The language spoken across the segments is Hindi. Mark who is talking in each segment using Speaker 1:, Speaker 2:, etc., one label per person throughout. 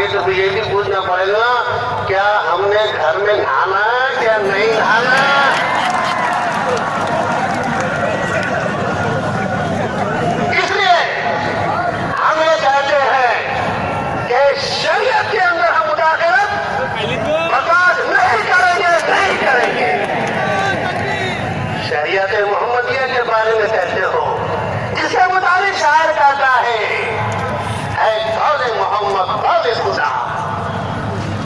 Speaker 1: आगे तो ये भी पूछना पड़ेगा क्या हमने घर में नहाना क्या नहीं नहाना। इसलिए हम ये कहते हैं कि शरीयत के अंदर हम मुदाखलत बर्दाश्त नहीं करेंगे। शरीयत मोहम्मदिया के बारे में कहते हो जिसके मुताबिक शायर कहता है कौले मोहम्मद कौले खुदा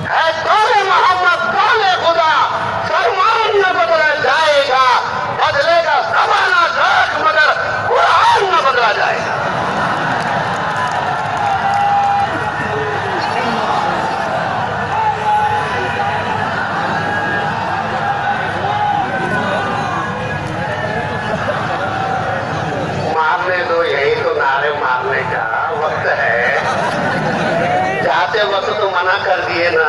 Speaker 1: है, कौले मोहम्मद कौले खुदा, फरमान न बदला जाएगा, बदलेगा ज़माना ज़ात मगर कुरान न बदला जाएगा। मारने दो, यही तो नारे मारने का वक्त है। जाते वक्त तो मना कर दिए ना।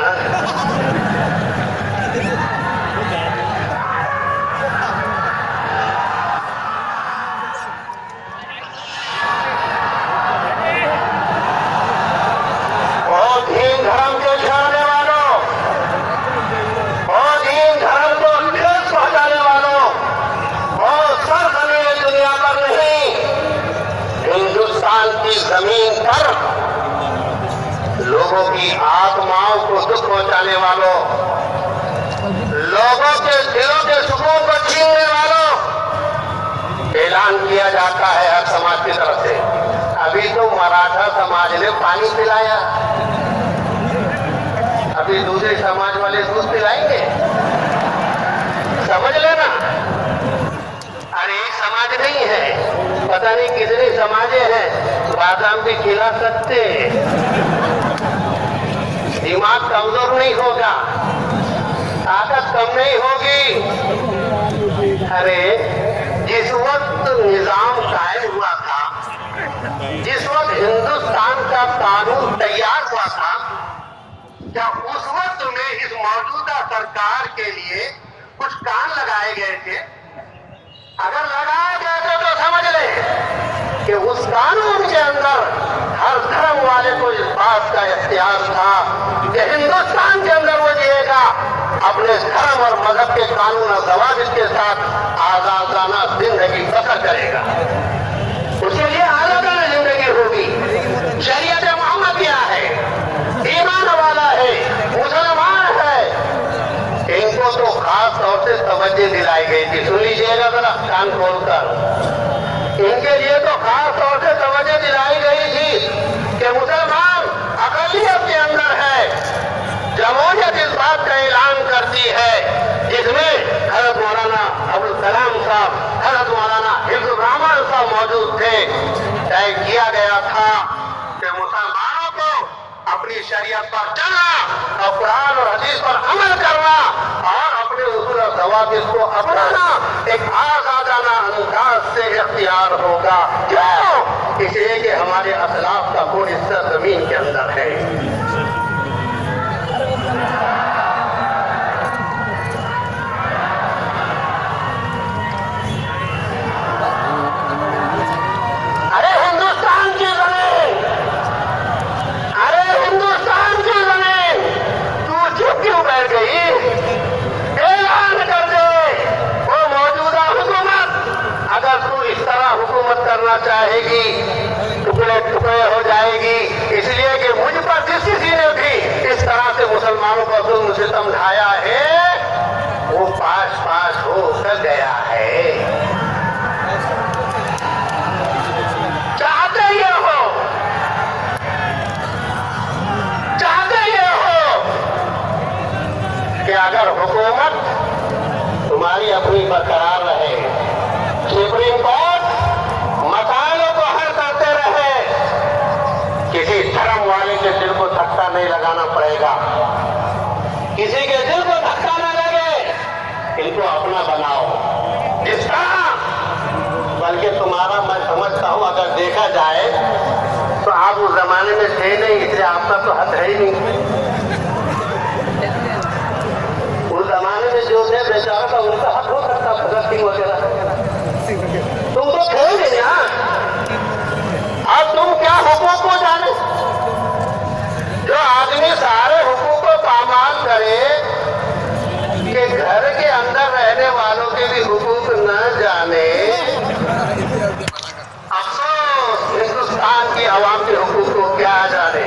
Speaker 1: ओ दीन धर्म के छाने वालों, ओ दीन धर्म को ठेस पहुंचाने वालों, ओ सर बने दुनिया पर नहीं हिंदुस्तान की जमीन पर लोगों की आत्माओं को दुख पहुंचाने वालों, लोगों के दिलों के सुकून को छीनने वालों, ऐलान किया जाता है हर समाज की तरफ से। अभी तो मराठा समाज ने पानी पिलाया, अभी दूसरे समाज वाले दूध पिलाएंगे, समझ लेना। अरे एक समाज नहीं है, पता नहीं कितने समाजे हैं, बादाम भी खिला सकते, दिमाग कमजोर नहीं होगा, ताकत कम नहीं होगी। अरे जिस वक्त निजाम कायम हुआ था, जिस वक्त हिंदुस्तान का कानून तैयार हुआ था, क्या उस वक्त में इस मौजूदा सरकार के लिए कुछ कान लगाए गए थे? अगर लगाए गए थे तो समझ लें कि उस कानून के अंदर हर धर्म वाले को इस बात का इख्तियार था कि हिंदुस्तान के अंदर वो जिएगा अपने धर्म और मजहब के कानून और ज़वाबित के साथ आजादाना जिंदगी बसर करेगा। उसके लिए आजादाना जिंदगी होगी। शरीयत मोहम्मदिया है, ईमान वाला है, मुसलमान है, इनको तो खास तौर से तवज्जो दिलाई गई थी। सुन लीजिएगा जरा कान खोलकर, इनके लिए तो खास तौर से तवज्जो दिलाई गई थी कि मुसलमान अक़लियत के अंदर है। जमहूरियत इस बात का ऐलान करती है जिसमें हज़रत मौलाना अबुल कलाम साहब, हज़रत मौलाना हिफ्ज़ुर रहमान साहब मौजूद थे। तय किया गया था कि मुसलमानों को अपनी शरीयत पर चलना और कुरान और हदीस पर अमल करना और अपने उसूल और ज़वाबित को अपनाना एक आज़ादाना अंदाज से इख्तियार होगा। क्यों? इसलिए कि हमारे असलाफ का कोई हिस्सा जमीन के अंदर है। अरे हिंदुस्तान की जमीन, अरे हिंदुस्तान की जमीन, तू चुप क्यों बैठ गई? ऐलान कर दे वो मौजूदा हुकूमत, अगर तू इस तरह हुकूमत करना चाहेगी टुकड़े टुकड़े हो जाएगी। इसलिए कि मुझ पर जिस किसी ने भी इस तरह से मुसलमानों को जुल्म सितम ढाया है वो पास पास हो कर गया है। चाहते ये हो कि अगर हुकूमत तुम्हारी अपनी बरकरार रहे, सुप्रीम कोर्ट मसालों को हल करते रहे, किसी धर्म वाले के दिल को धक्का नहीं लगाना पड़ेगा, किसी के दिल को धक्का न लगे, इनको अपना बनाओ जिस तरह। बल्कि तुम्हारा मैं समझता हूं अगर देखा जाए तो आप उस जमाने में थे नहीं, इसलिए आपका तो हक है ही नहीं। उस जमाने में जो थे बेचारा था उनका हक हो सकता भगत सिंह वगैरह, तुम तो थे नहीं ना। अब तुम क्या हुकूक को जाने जो आगे आदमी सारे हुकूक को पामाल करे कि घर के अंदर रहने वालों के भी हुकूक न जाने, अफसोस हिंदुस्तान की आवाम के हुकूक को क्या जाने।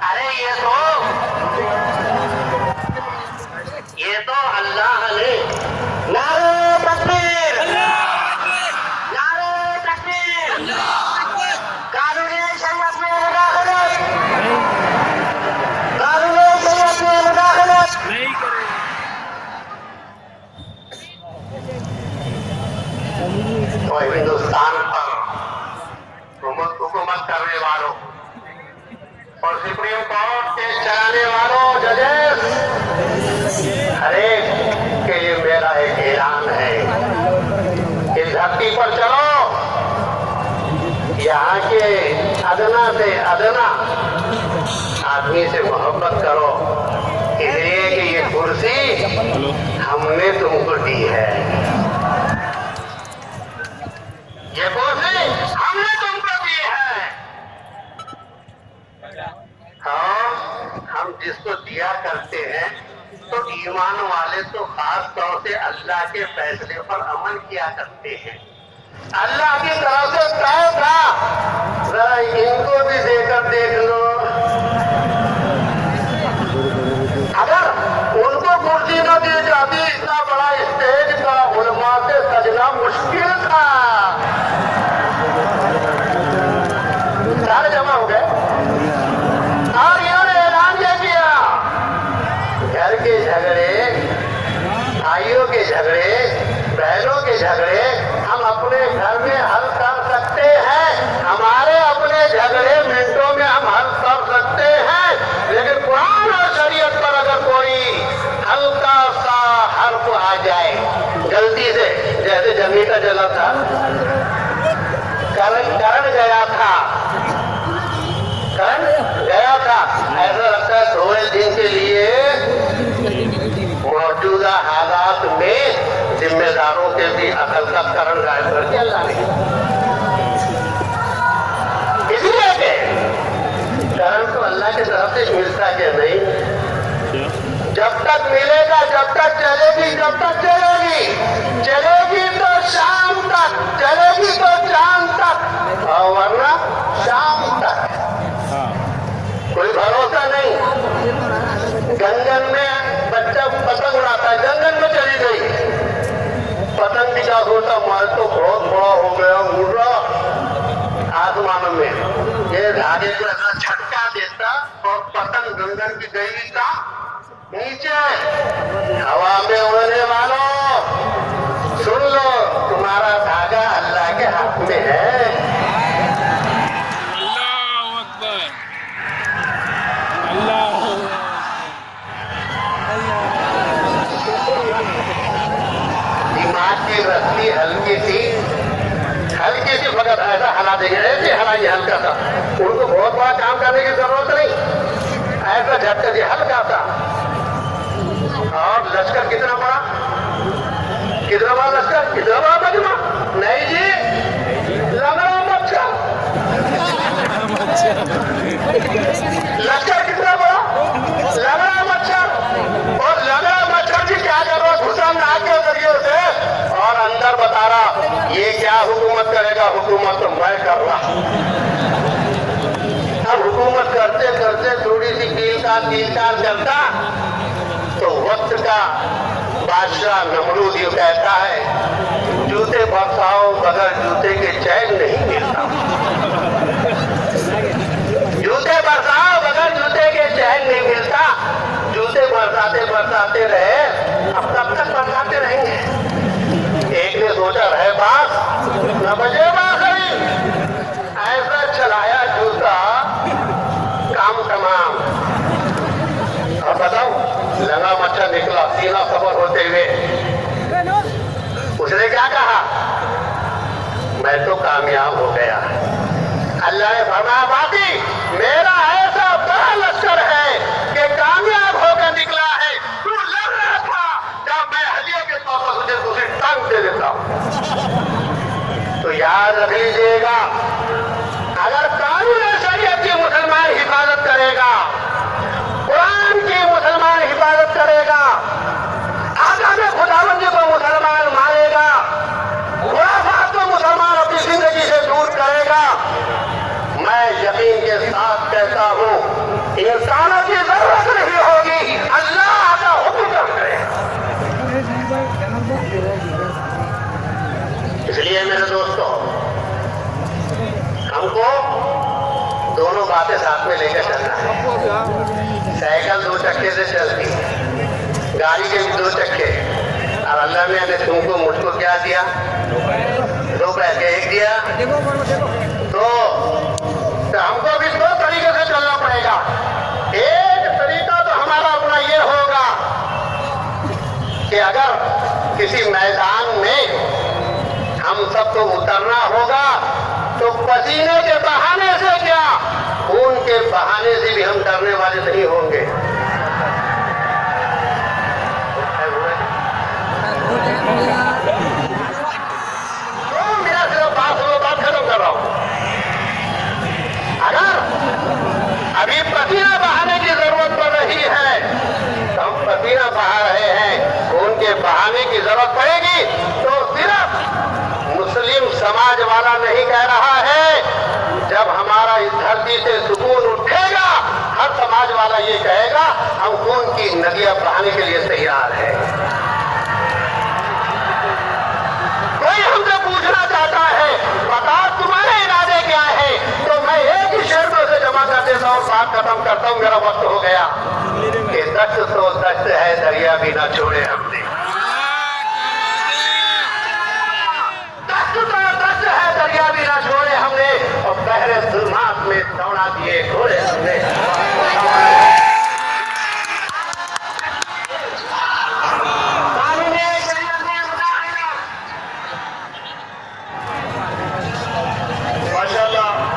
Speaker 1: अरे ये तो अल्लाह ने नारे तकबीर, नारे तकबीर, कानूनी शरीयत में मुदाखलत, कानूनी शरीयत में मुदाखलत नहीं करे। तो हिंदुस्तान पर हुकूमत करने वालों और सुप्रीम कोर्ट के चलाने वालों, जजेस, हरे के लिए मेरा एक ऐलान है। इस धरती पर चलो, यहाँ के अदना से अदना आदमी से मोहब्बत करो, इसलिए कि ये कुर्सी हमने तुमको दी है, ये कुर्सी हमने तुमको दी है। हम जिसको दिया करते हैं तो ईमान वाले तो खास तौर से अल्लाह के फैसले पर अमल किया करते हैं। अल्लाह की तरफ से तय था, जरा इनको भी देकर देख लो। अगर उनको कुर्सी न दी जाती, इतना बड़ा स्टेज का उलमा से सजना मुश्किल था। सारे जमा हो गए और इन्होंने ऐलान किया, घर के झगड़े, भाइयों के झगड़े, बहनों के झगड़े हम अपने घर में हल कर सकते हैं। हमारे अपने झगड़े मिनटों में हम हल कर सकते हैं, लेकिन कुरान और शरीयत पर अगर कोई हल्का सा हर्फ आ जाए गलती से, जैसे जमीन का जला था, करंट गया था, ऐसा लगता है थोड़े दिन के लिए मौजूदा हालात में जिम्मेदारों के भी अकल का करण गायब करके अल्लाह ने, इसलिए कि करण तो अल्लाह की तरफ से मिलता क्या नहीं, जब तक मिलेगा, जब तक चलेगी, जब तक चलेगी, चलेगी तो शाम तक, चलेगी तो चांद तक, और वरना शाम तक। कोई भरोसा नहीं। गंगन में बच्चा पतंग उड़ाता है, गंगन में चली गई पतंग, भी क्या सोचा, माल तो बहुत बड़ा हो गया, उड़ रहा आसमान में, ये धागे को ऐसा झटका देता और पतंग गंगन की गई का नीचे हवा में उड़ने वालों, सुन लो, तुम्हारा धागा अल्लाह के हाथ में है। दिमाग की रस्सी हल्की सी फकत ऐसा हला देंगे, ऐसे हलाइए हल्का सा, उनको बहुत बड़ा काम करने की जरूरत नहीं, ऐसा झटका दिया हल्का सा। और लश्कर कितना बड़ा, कितना बड़ा लश्कर, कितना बड़ा मजमा, नहीं जी, लंगड़ा मच्छर, लश्कर कितना बड़ा, लंगड़ा मच्छर, और लंगड़ा मच्छर जी क्या कर रहा, घुसा नाक के जरिए से और अंदर बता रहा, ये क्या हुकूमत करेगा, हुकूमत तो मैं कर रहा। अब हुकूमत करते करते थोड़ी सी कीलकार करता तो वक्त का बादशाह नमरूद ये कहता है, जूते बरसाओ बगैर जूते के चैन नहीं मिलता, जूते बरसाओ बगैर जूते के चैन नहीं मिलता। जूते बरसाते बरसाते रहे, अब कब तक बरसाते रहेंगे। एक ने सोचा रहे बात न बजे बाखरी, ऐसा चलाया जूता काम तमाम। अब बताओ, लंगा मच्छर निकला सीना सफर होते हुए, उसने क्या कहा, मैं तो कामयाब हो गया। अल्लाह ने फरमाया, बाकी मेरा ऐसा बड़ा लश्कर है कि कामयाब होकर निकला है, तू में लेकर चलना है। साइकिल 2 चक्के से चलती, गाड़ी के भी 2 चक्के, और अल्लाह ने तुमको मुझको क्या दिया? 2 पैसे, एक दिया तो हमको भी 2 तरीके से चलना पड़ेगा। एक तरीका तो हमारा अपना ये होगा कि अगर किसी मैदान में हम सबको उतरना होगा तो पसीने के बहाने से क्या, खून के बहाने से भी हम डरने वाले नहीं होंगे। मेरा सिर्फ बात खत्म कर रहा हूं। अगर अभी पसीना बहाने की जरूरत पड़ रही है तो हम पसीना बहा रहे हैं, खून के बहाने की जरूरत पड़ेगी तो सिर्फ मुस्लिम समाज वाला नहीं कह रहा है। जब हमारा इस धरती से सुकून उठेगा, हर समाज वाला ये कहेगा हम खून की नदियां बहाने के लिए तैयार है। कोई हमसे पूछना चाहता है बता तुम्हारे इरादे क्या है, तो मैं एक ही शेर में उसे जमा कर देता हूँ, बात खत्म करता हूँ, मेरा वक्त हो गया कि दस्त तो दस्त है, दरिया भी ना छोड़े हम।